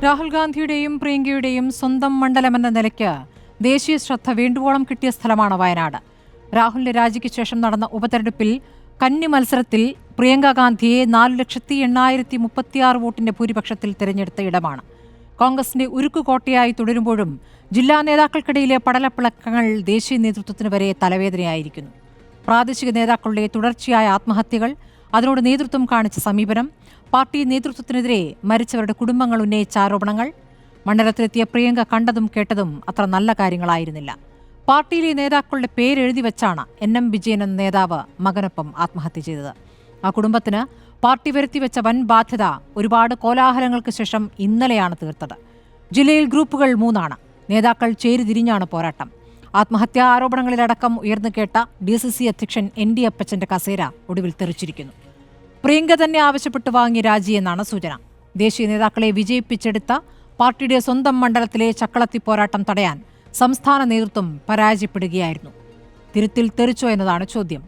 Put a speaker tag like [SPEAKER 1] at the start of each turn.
[SPEAKER 1] രാഹുൽ ഗാന്ധിയുടെയും പ്രിയങ്കയുടെയും സ്വന്തം മണ്ഡലമെന്ന നിലയ്ക്ക് ദേശീയ ശ്രദ്ധ വേണ്ടുവോളം കിട്ടിയ സ്ഥലമാണ് വയനാട്. രാഹുലിന്റെ രാജിക്ക് ശേഷം നടന്ന ഉപതെരഞ്ഞെടുപ്പിൽ കന്നി മത്സരത്തിൽ പ്രിയങ്ക ഗാന്ധിയെ 4,80,036 വോട്ടിന്റെ ഭൂരിപക്ഷത്തിൽ തിരഞ്ഞെടുത്ത ഇടമാണ്. കോൺഗ്രസിന്റെ ഉരുക്കുകോട്ടയായി തുടരുമ്പോഴും ജില്ലാ നേതാക്കൾക്കിടയിലെ പടലപ്പിളക്കങ്ങൾ ദേശീയ നേതൃത്വത്തിന് വരെ തലവേദനയായിരിക്കുന്നു. പ്രാദേശിക നേതാക്കളുടെ തുടർച്ചയായ ആത്മഹത്യകൾ, അതിനോട് നേതൃത്വം കാണിച്ച സമീപനം, പാർട്ടി നേതൃത്വത്തിനെതിരെ മരിച്ചവരുടെ കുടുംബങ്ങൾ ഉന്നയിച്ച ആരോപണങ്ങൾ, മണ്ഡലത്തിലെത്തിയ പ്രിയങ്ക കണ്ടതും കേട്ടതും അത്ര നല്ല കാര്യങ്ങളായിരുന്നില്ല. പാർട്ടിയിലെ നേതാക്കളുടെ പേരെഴുതി വെച്ചാണ് NM വിജയൻ എന്ന നേതാവ് മകനൊപ്പം ആത്മഹത്യ ചെയ്തത്. ആ കുടുംബത്തിന് പാർട്ടി വരുത്തിവെച്ച വൻ ബാധ്യത ഒരുപാട് കോലാഹലങ്ങൾക്ക് ശേഷം ഇന്നലെയാണ് തീർത്തത്. ജില്ലയിൽ ഗ്രൂപ്പുകൾ 3 നേതാക്കൾ ചേരിതിരിഞ്ഞാണ് പോരാട്ടം. ആത്മഹത്യാ ആരോപണങ്ങളിലടക്കം ഉയർന്നു കേട്ട DCC അധ്യക്ഷൻ ND അപ്പച്ചന്റെ കസേര ഒടുവിൽ തെറിച്ചിരിക്കുന്നു. പ്രിയങ്ക തന്നെ ആവശ്യപ്പെട്ട് വാങ്ങിയ രാജിയെന്നാണ് സൂചന. ദേശീയ നേതാക്കളെ വിജയിപ്പിച്ചെടുത്ത പാർട്ടിയുടെ സ്വന്തം മണ്ഡലത്തിലെ ചക്കളത്തി പോരാട്ടം തടയാൻ സംസ്ഥാന നേതൃത്വം പരാജയപ്പെടുകയായിരുന്നു. തിരുത്തിൽ തെറിച്ചോ എന്നതാണ് ചോദ്യം.